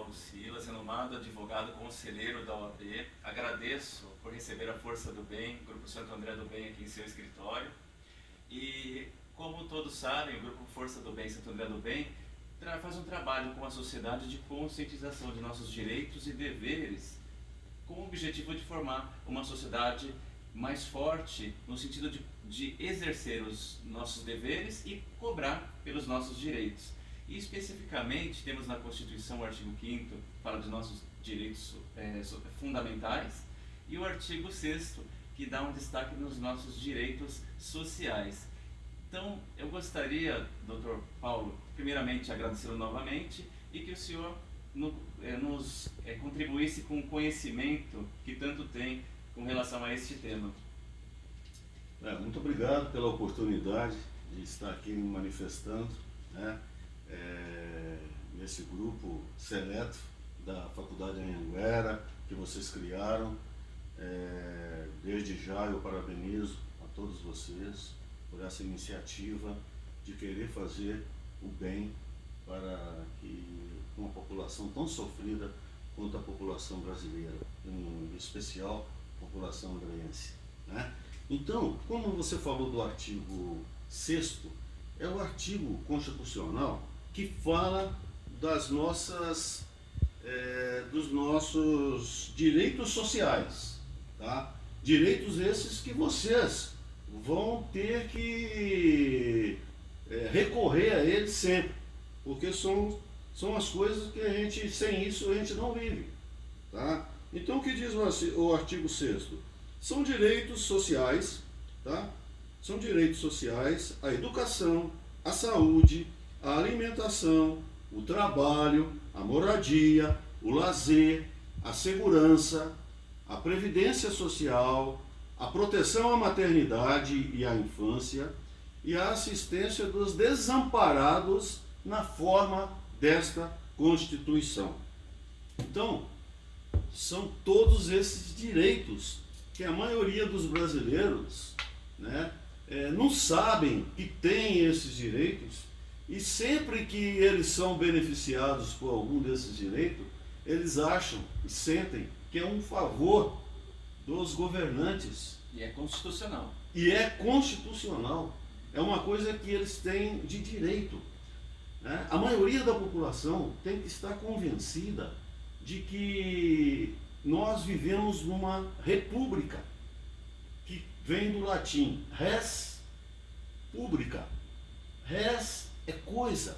Paulo Silas, renomado advogado conselheiro da OAB. Agradeço por receber a Força do Bem, Grupo Santo André do Bem, aqui em seu escritório. E, como todos sabem, o Grupo Força do Bem, Santo André do Bem, faz um trabalho com a sociedade de conscientização de nossos direitos e deveres, com o objetivo de formar uma sociedade mais forte, no sentido de exercer os nossos deveres e cobrar pelos nossos direitos. E especificamente temos na Constituição o artigo 5º, fala dos nossos direitos fundamentais, e o artigo 6º, que dá um destaque nos nossos direitos sociais. Então, eu gostaria, Dr. Paulo, primeiramente agradecê-lo novamente e que o senhor nos contribuísse com o conhecimento que tanto tem com relação a este tema. Muito obrigado pela oportunidade de estar aqui me manifestando, né, nesse grupo seleto da Faculdade Anhanguera que vocês criaram. Desde já eu parabenizo a todos vocês por essa iniciativa de querer fazer o bem para que uma população tão sofrida quanto a população brasileira, em especial a população andreense, né? Então, como você falou do artigo 6º, é o artigo constitucional que fala das nossas, dos nossos direitos sociais, tá? Direitos esses que vocês vão ter que recorrer a eles sempre, porque são as coisas que a gente, sem isso a gente não vive, tá? Então, o que diz o artigo 6º? São direitos sociais, tá? São direitos sociais a educação, a saúde, a alimentação, o trabalho, a moradia, o lazer, a segurança, a previdência social, a proteção à maternidade e à infância e a assistência dos desamparados na forma desta Constituição. Então, são todos esses direitos que a maioria dos brasileiros, né, não sabem que tem esses direitos, e sempre que eles são beneficiados por algum desses direitos, eles acham e sentem que é um favor dos governantes. E é constitucional. E é constitucional. É uma coisa que eles têm de direito, né? A maioria da população tem que estar convencida de que nós vivemos numa república, que vem do latim res publica. Res é coisa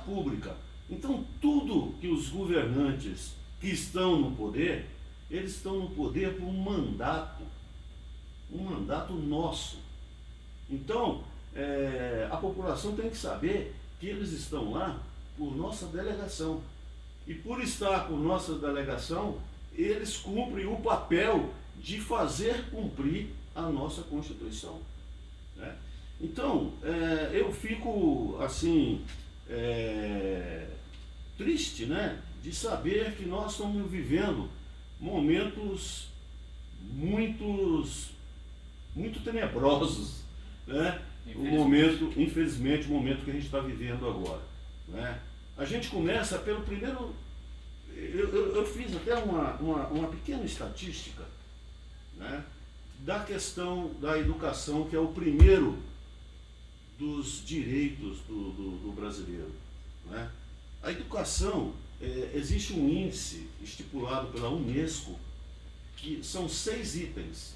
pública. Então, tudo que os governantes que estão no poder, eles estão no poder por um mandato nosso. Então, a população tem que saber que eles estão lá por nossa delegação. E por estar por nossa delegação, eles cumprem o papel de fazer cumprir a nossa Constituição, né? Então, eu fico assim, triste, né, de saber que nós estamos vivendo momentos muito tenebrosos, né? Infelizmente, o momento que a gente está vivendo agora, né? A gente começa pelo primeiro. Eu fiz até uma pequena estatística, né, da questão da educação, que é o primeiro dos direitos do brasileiro, né? A educação, existe um índice estipulado pela Unesco, que são 6 itens.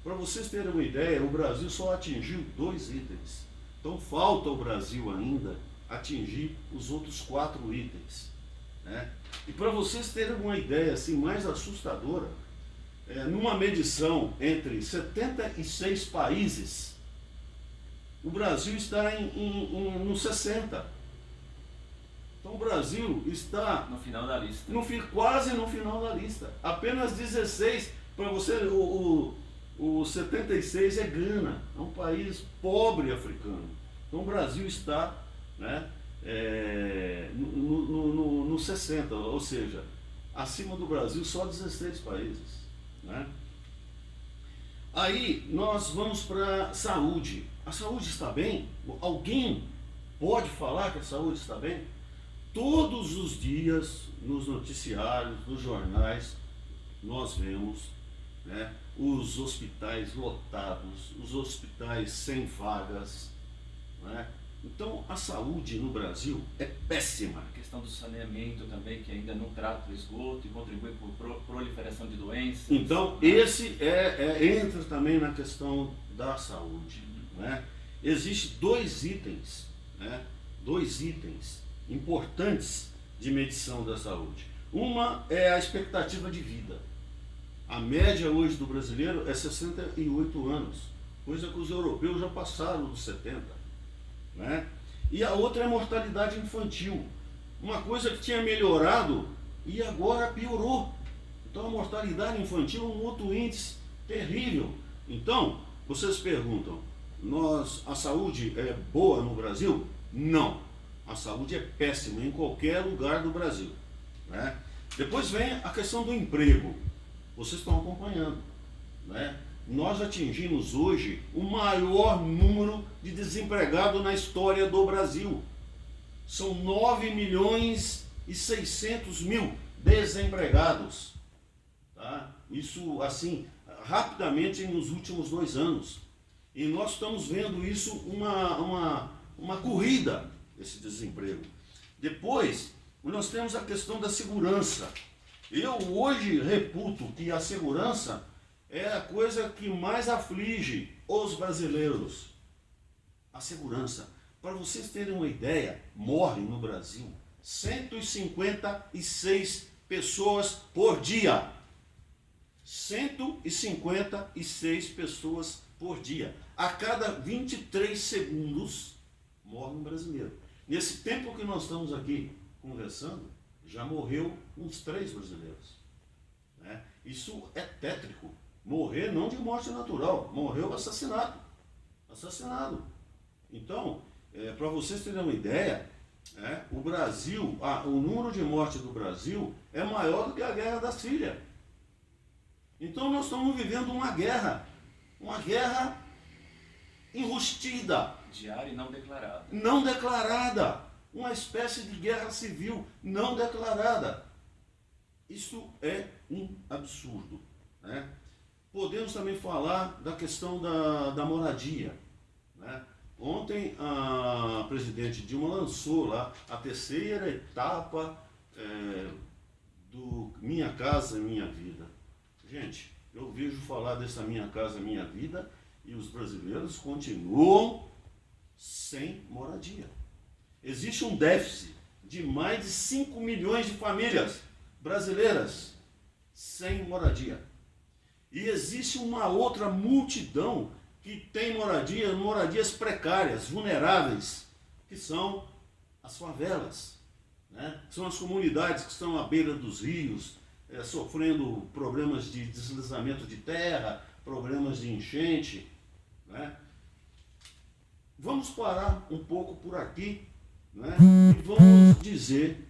Para vocês terem uma ideia, o Brasil só atingiu 2 itens. Então falta o Brasil ainda atingir os outros 4 itens, né? E para vocês terem uma ideia assim, mais assustadora, numa medição entre 76 países, o Brasil está no 60. Então o Brasil está no final da lista. Quase no final da lista. Apenas 16, para você, o 76 é Gana, é um país pobre africano. Então o Brasil está, né, no 60, ou seja, acima do Brasil só 16 países, né? Aí nós vamos para a saúde. A saúde está bem? Alguém pode falar que a saúde está bem? todos os dias, nos noticiários, nos jornais, nós vemos, né, os hospitais lotados, os hospitais sem vagas, né? Então, a saúde no Brasil é péssima. A questão do saneamento também, que ainda não trata o esgoto e contribui por proliferação de doenças. Então, esse entra também na questão da saúde, né? Existem dois itens, né? Dois itens importantes de medição da saúde. Uma é a expectativa de vida. A média hoje do brasileiro é 68 anos, coisa que os europeus já passaram dos 70. Né? E a outra é a mortalidade infantil, uma coisa que tinha melhorado e agora piorou. Então a mortalidade infantil é um outro índice terrível. Então, vocês perguntam, a saúde é boa no Brasil? Não, a saúde é péssima em qualquer lugar do Brasil. Né? Depois vem a questão do emprego, vocês estão acompanhando, né? Nós atingimos hoje o maior número de desempregados na história do Brasil. São 9.600.000 desempregados. Tá? Isso, assim, rapidamente nos últimos 2 anos. E nós estamos vendo isso uma corrida, esse desemprego. Depois, nós temos a questão da segurança. Eu hoje reputo que a segurança é a coisa que mais aflige os brasileiros. A segurança. Para vocês terem uma ideia, morrem no Brasil 156 pessoas por dia. 156 pessoas por dia. A cada 23 segundos morre um brasileiro. Nesse tempo que nós estamos aqui conversando, já morreu uns 3 brasileiros. Né? Isso é tétrico. Morrer não de morte natural, morreu assassinado. Assassinado. Então, para vocês terem uma ideia, o Brasil, o número de mortes do Brasil é maior do que a guerra da Síria. Então nós estamos vivendo uma guerra enrustida. Diária e não declarada. Não declarada. Uma espécie de guerra civil não declarada. Isso é um absurdo. Né? Podemos também falar da questão da moradia. Né? Ontem a presidente Dilma lançou lá a 3ª etapa do Minha Casa Minha Vida. Gente, eu vejo falar dessa Minha Casa Minha Vida e os brasileiros continuam sem moradia. Existe um déficit de mais de 5 milhões de famílias brasileiras sem moradia. E existe uma outra multidão que tem moradias precárias, vulneráveis, que são as favelas. Né? São as comunidades que estão à beira dos rios, sofrendo problemas de deslizamento de terra, problemas de enchente. Né? Vamos parar um pouco por aqui, né? E vamos dizer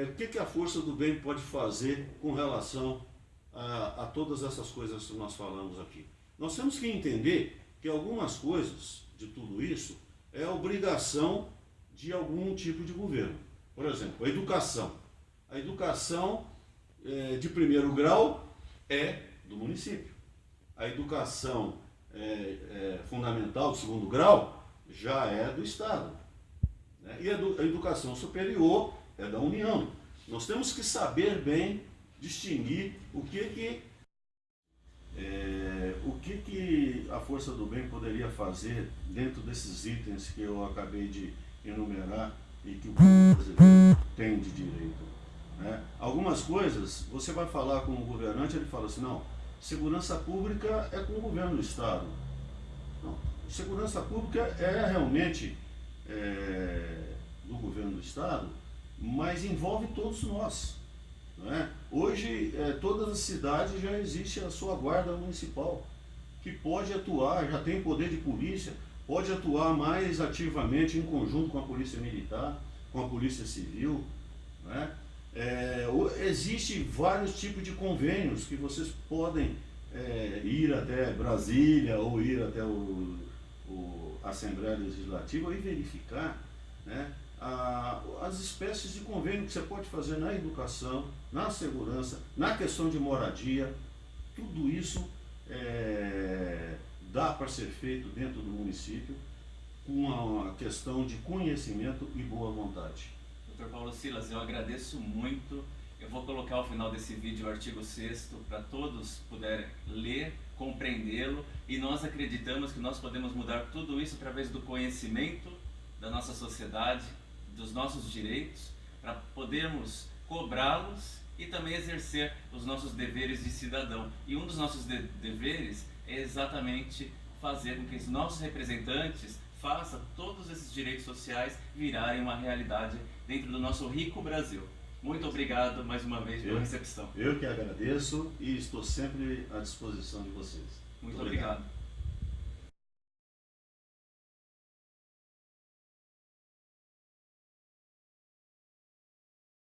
o que a Força do Bem pode fazer com relação a todas essas coisas que nós falamos aqui. Nós temos que entender que algumas coisas de tudo isso é obrigação de algum tipo de governo. Por exemplo, a educação. A educação de 1º grau é do município. A educação fundamental de 2º grau já é do Estado. Né? E a educação superior é da União. Nós temos que saber bem distinguir o que a Força do Bem poderia fazer dentro desses itens que eu acabei de enumerar e que o povo brasileiro tem de direito. Né? Algumas coisas, você vai falar com o governante, ele fala assim, não, segurança pública é com o governo do Estado. Não, segurança pública é realmente do governo do Estado, mas envolve todos nós. Né? Hoje, todas as cidades já existe a sua guarda municipal, que pode atuar, já tem poder de polícia, pode atuar mais ativamente em conjunto com a polícia militar, com a polícia civil. Né? Existem vários tipos de convênios que vocês podem ir até Brasília ou ir até a Assembleia Legislativa e verificar, né, as espécies de convênio que você pode fazer na educação, na segurança, na questão de moradia. Tudo isso dá para ser feito dentro do município com uma questão de conhecimento e boa vontade. Dr. Paulo Silas, eu agradeço muito. Eu vou colocar ao final desse vídeo o artigo 6º para todos puderem ler, compreendê-lo, e nós acreditamos que nós podemos mudar tudo isso através do conhecimento da nossa sociedade, dos nossos direitos, para podermos cobrá-los e também exercer os nossos deveres de cidadão. E um dos nossos deveres é exatamente fazer com que os nossos representantes façam todos esses direitos sociais virarem uma realidade dentro do nosso rico Brasil. Muito obrigado mais uma vez pela recepção. Eu que agradeço e estou sempre à disposição de vocês. Muito obrigado.